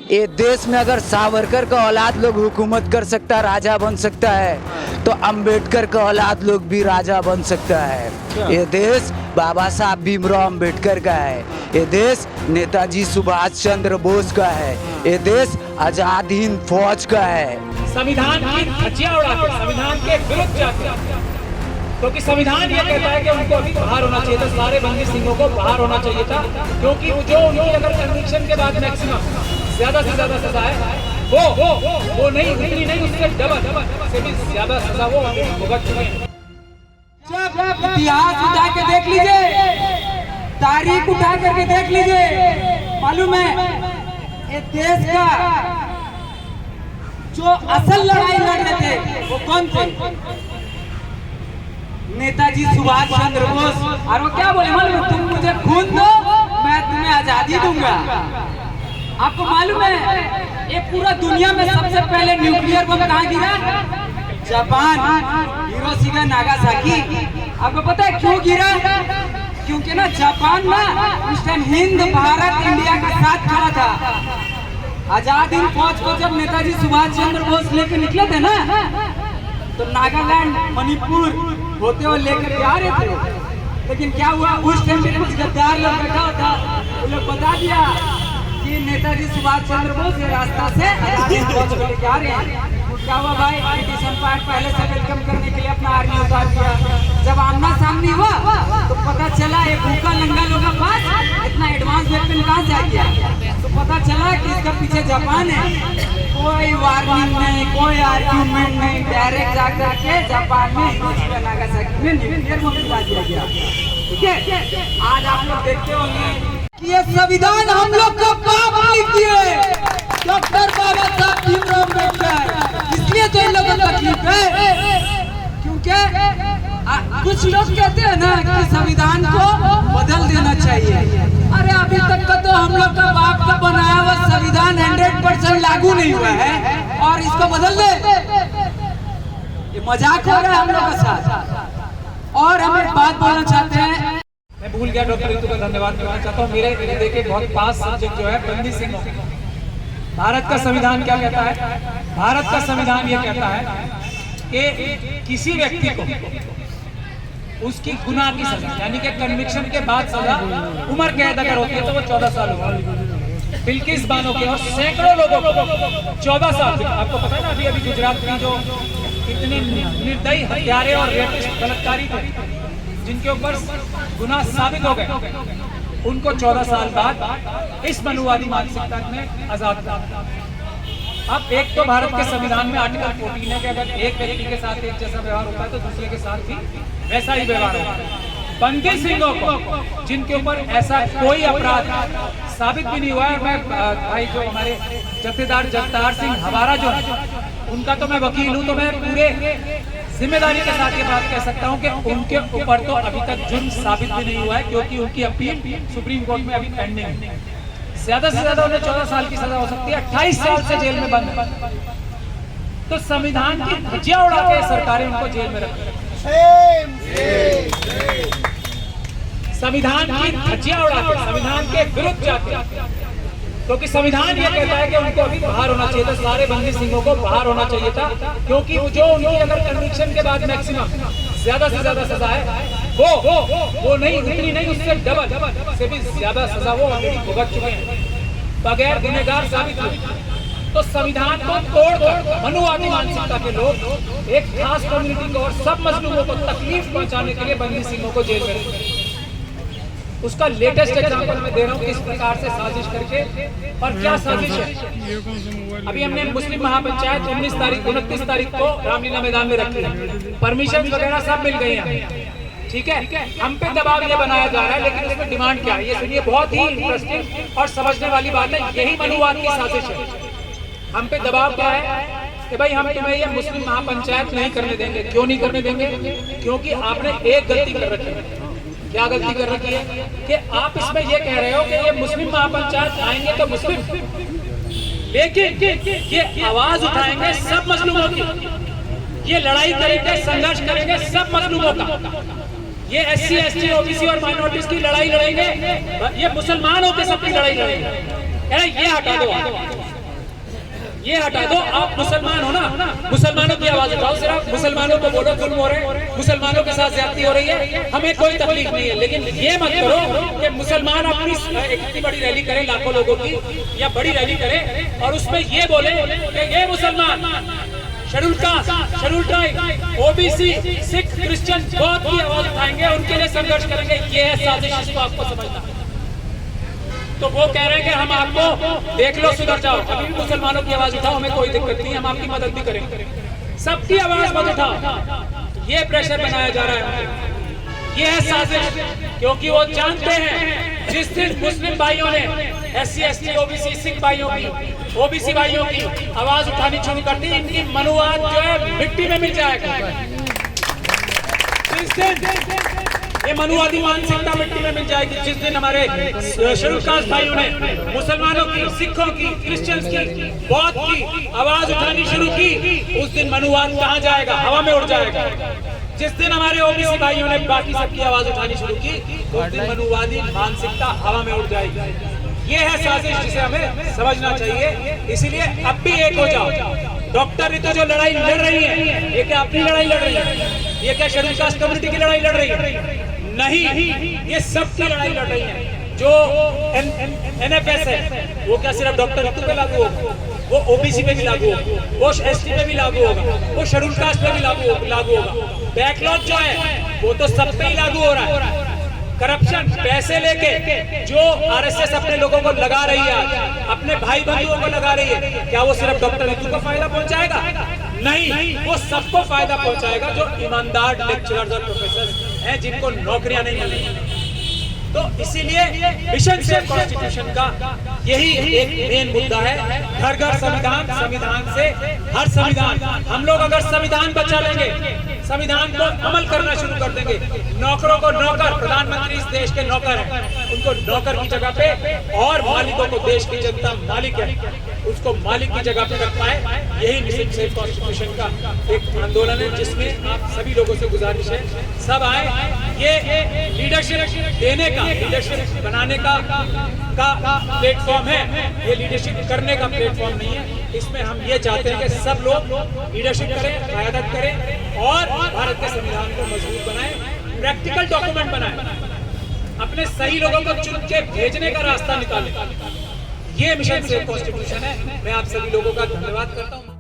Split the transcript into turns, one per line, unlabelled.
ये देश में अगर सावरकर का औलाद लोग हुकूमत कर सकता, राजा बन सकता है, तो अंबेडकर का औलाद लोग भी राजा बन सकता है। ये देश बाबा साहब भीमराव अंबेडकर का है। ये देश नेताजी सुभाष चंद्र बोस का है। ये देश आजाद हिंद फौज का है।
संविधान की धज्जियां उड़ा के संविधान के विरुद्ध जाके, क्योंकि संविधान ये कहता है कि उनको अभी बाहर होना चाहिए था, सारे बंदी सिंहों को बाहर होना चाहिए था, क्योंकि जो उनकी अगर कन्विक्शन के बाद मैक्सिमम ज्यादा से ज्यादा सजा है वो नहीं, उतनी नहीं, उससे डबल से भी ज्यादा सजा वो भुगत चुके हैं।
इतिहास उठा के देख लीजिए, तारीख उठा करके देख लीजिए, मालूम है ये देश का जो असल लड़ाई लड़ रहे थे वो कौन थे? नेताजी सुभाष चंद्र बोस। और वो क्या बोले मालूम है? तुम मुझे खून दो, मैं तुम्हें आजादी दूंगा। आपको मालूम है ये पूरा दुनिया में सबसे पहले न्यूक्लियर बम कहाँ गिरा? Japan, Hiroshima Nagasaki. आपको पता है क्यों गिरा? क्योंकि ना जापान ना उस टाइम हिंद भारत इंडिया का साथ खड़ा था। आजाद हिंद फौज को जब नेताजी सुभाष चंद्र बोस लेकर निकले थे ना, तो नागालैंड मणिपुर होते हुए लेकर आ रहे थे, लेकिन क्या हुआ उस टाइम पे कुछ गद्दार लोग बैठा था, वो लोग बता दिया कि नेताजी सुभाष चंद्र बोस के रास्ता से आजाद हिंद फौज को लेकर आ रहे हैं। क्या हुआ भाई, ब्रिटिश एम्पायर पहले से वेलकम करने के लिए अपना आर्मी उतार दिया। जब आमना सामने हुआ तो पता चला एक भूखा नंगा लोग के पास इतना एडवांस वेपन कहाँ से आ गया, तो पता चला कि इसका पीछे जापान है। कोई वार्निंग नहीं, कोई आर्ग्यूमेंट नहीं, डायरेक्ट जाकर के जापान में हिरोशिमा नागासाकी में न्यूक्लियर बम गिरा दिया गया। ठीक है, आज आप लोग देखते होंगे कि ये संविधान हम लोग का बाप लिख दिए, डॉक्टर बाबा साहब भीमराव अम्बेडकर। इसलिए तो इन लोगों को तकलीफ है, क्योंकि कुछ लोग कहते हैं ना कि संविधान को बदल देना चाहिए। अरे अभी तक का तो हम लोग का बाप का बनाया हुआ संविधान 100% लागू नहीं हुआ है और इसको बदल दे, ये मजाक हो रहा है हम लोग के साथ। और हम एक बात बोलना चाहते हैं,
मैं भूल गया, डॉक्टर रितु का धन्यवाद करना चाहता हूँ। मेरे देखे बहुत पास सब्जेक्ट जो है बंदी सिंह। भारत का संविधान क्या कहता है? भारत का संविधान ये कहता है कि किसी व्यक्ति को उसकी गुनाह की सजा, यानी कि कन्विक्शन के बाद सजा उम्र कैद अगर होती है तो वो 14 साल होगा। बिल्किस बानो के और सैकड़ों लोगों को 14 साल। आपको पता है ना, अभी गुजरात में जो इतने निर्दयी हत्यारे और रेपिस्ट बलात्कारी थे जिनके ऊपर गुनाह साबित हो गए, उनको 14 साल बाद इस मनुवादी मानसिकता में आजाद किया। अब एक तो भारत के संविधान में आर्टिकल 14 है कि अगर एक व्यक्ति के साथ एक जैसा व्यवहार होता है तो दूसरे के साथ भी वैसा ही व्यवहार होता है। बंदी सिंहों को जिनके ऊपर ऐसा कोई अपराध साबित भी नहीं हुआ है, मैं भाई जो हमारे जत्थेदार जगतार सिंह हवारा जो है उनका तो मैं वकील हूँ, तो मैं पूरे जिम्मेदारी के साथ ये बात कह सकता हूँ कि उनके ऊपर तो अभी तक जुर्म साबित भी नहीं हुआ है, क्योंकि उनकी अपील सुप्रीम कोर्ट में अभी पेंडिंग है। ज्यादा से ज्यादा उन्हें 14 साल की सजा हो सकती है, 28 साल से जेल में बंद। तो संविधान की धज्जियां उड़ा के सरकारें उनको जेल में रखती हैं। संविधान की धज्जियां उड़ा के संविधान के विरुद्ध जाके, क्योंकि संविधान ये कहता है कि उनको अभी बाहर होना चाहिए था, सारे बंदी सिंहों को बाहर होना चाहिए था, क्योंकि जो उनकी अगर कन्विक्शन के बाद मैक्सिमम ज्यादा से ज्यादा सजा है वो नहीं, उतनी नहीं, उससे डबल से भी ज्यादा सजा वो ऑलरेडी भुगत चुके हैं बगैर गुनहगार साबित हुए। तो संविधान को तोड़कर मनुवादी मानसिकता के लोग एक खास कम्युनिटी को और सब मजलूमों को तकलीफ पहुंचाने के लिए बंदी सिंहों को जेल में रखते हैं। उसका लेटेस्ट एग्जांपल मैं दे रहा हूँ किस प्रकार से साजिश करके, और क्या साजिश है। अभी हमने मुस्लिम महापंचायत 29 तारीख को रामलीला मैदान में रखी है, परमिशन वगैरह सब मिल गई हैं, ठीक है। हम पे दबाव ये बनाया जा रहा है, लेकिन उसमें डिमांड क्या है ये सुनिए, बहुत ही इंटरेस्टिंग और समझने वाली बात है। यही मनुवाद की साजिश है। हम पे दबाव क्या है कि भाई हम तुम्हें ये मुस्लिम महापंचायत नहीं करने देंगे। क्यों नहीं करने देंगे? क्योंकि आपने एक गलती कर रखी है। क्या गलती कर रखी है कि आप इसमें ये कह रहे हो कि ये मुस्लिम महापंचायत आएंगे तो मुस्लिम, लेकिन ये आवाज उठाएंगे सब मजलूमों की, ये लड़ाई करेंगे, संघर्ष करेंगे सब मजलूमों का, ये SC ST OBC और माइनॉरिटीज की लड़ाई लड़ेंगे, ये मुसलमानों के सबकी लड़ाई लड़ेंगे। ये हटा दो। ये हटा दो। आप मुसलमान हो ना, मुसलमानों की आवाज उठाओ, सिर्फ मुसलमानों को बोलो जुल्म हो रहे हैं, मुसलमानों के साथ ज्यादती हो रही है, हमें कोई तकलीफ नहीं है। लेकिन ये मत करो कि मुसलमान अपनी इतनी बड़ी रैली करें लाखों लोगों की या बड़ी रैली करें और उसमें ये बोले कि ये मुसलमान, schedule caste, schedule tribe, OBC, Sikh, Christian बहुत की आवाज उठाएंगे, उनके लिए संघर्ष करेंगे। ये है साजिश, इसको आपको समझना है। तो वो कह रहे हैं कि हम आपको देख लो सुधर जाओ, अभी भी मुसलमानों की आवाज उठाओ, हमें कोई दिक्कत नहीं, हम आपकी मदद भी करेंगे, सबकी आवाज मत उठाओ। ये प्रेशर बनाया जा रहा है, ये है साजिश, क्योंकि वो जानते हैं जिस दिन मुस्लिम भाइयों ने SC ST OBC सिख भाइयों की, OBC भाइयों की आवाज उठानी शुरू कर दी, इनकी मनुवाद जो है मिट्टी में मिल जाएगा। जिस दिन ये मनुवादी मानसिकता मिट्टी में मिल जाएगी, जिस दिन हमारे शेड्यूल कास्ट भाइयों ने मुसलमानों की, सिखों की, क्रिश्चियंस की, बौद्ध की आवाज उठानी शुरू की, उस दिन मनुवाद कहाँ जाएगा? हवा में उड़ जाएगा। जिस दिन हमारे OBC भाइयों ने बाकी सबकी आवाज उठानी शुरू की, उस दिन मनुवादी मानसिकता हवा में उड़ जाएगी। ये है साजिश जिसे हमें समझना चाहिए। इसीलिए अब भी एक हो जाओ। डॉक्टर रितु जो लड़ाई लड़ रही है, ये क्या अपनी लड़ाई लड़ रही है? ये क्या शेड्यूल कास्ट कम्युनिटी की लड़ाई लड़ रही है? नहीं, ये सबकी लड़ाई लड़ रही है। जो NFS है वो क्या सिर्फ डॉक्टर रितु पे लागू होगा? वो OBC पे भी लागू होगा, वो ST पे भी लागू होगा, वो शेड्यूल कास्ट पे भी लागू होगा। बैकलॉग जो है वो तो सब पे ही लागू हो रहा है। करप्शन, पैसे लेके जो RSS अपने लोगों को लगा रही है, अपने भाई बंधुओं को लगा रही है, क्या वो सिर्फ डॉक्टर रितु को फायदा पहुंचाएगा? नहीं, वो सबको फायदा पहुंचाएगा जो ईमानदार लेक्चरर्स और प्रोफेसर हैं, जिनको नौकरियां नहीं मिल रही। तो इसीलिए मिशन सेफ कॉन्स्टिट्यूशन का यही एक मेन मुद्दा है। घर घर संविधान, संविधान से हर संविधान। हम लोग अगर संविधान बचा लेंगे, संविधान को अमल करना शुरू कर देंगे, नौकरों को नौकर, प्रधानमंत्री इस देश के नौकर हैं, उनको नौकर की जगह पे, और मालिकों को, देश की जनता मालिक है, उसको मालिक की जगह पे रख पाए। यही मिशन सेफ कॉन्स्टिट्यूशन का एक आंदोलन है, जिसमें आप सभी लोगों से गुजारिश है सब आए। ये लीडरशिप देने का, लीडरशिप बनाने का प्लेटफॉर्म है, ये लीडरशिप करने का प्लेटफॉर्म नहीं है। इसमें हम ये चाहते हैं कि सब लोग लीडरशिप करें, क़यादत करें और भारत के संविधान को मजबूत बनाएं, प्रैक्टिकल डॉक्यूमेंट बनाएं, अपने सही लोगों को चुन के भेजने का रास्ता निकालें। ये मिशन सेफ कॉन्स्टिट्यूशन है। मैं आप सभी लोगों का धन्यवाद करता हूँ।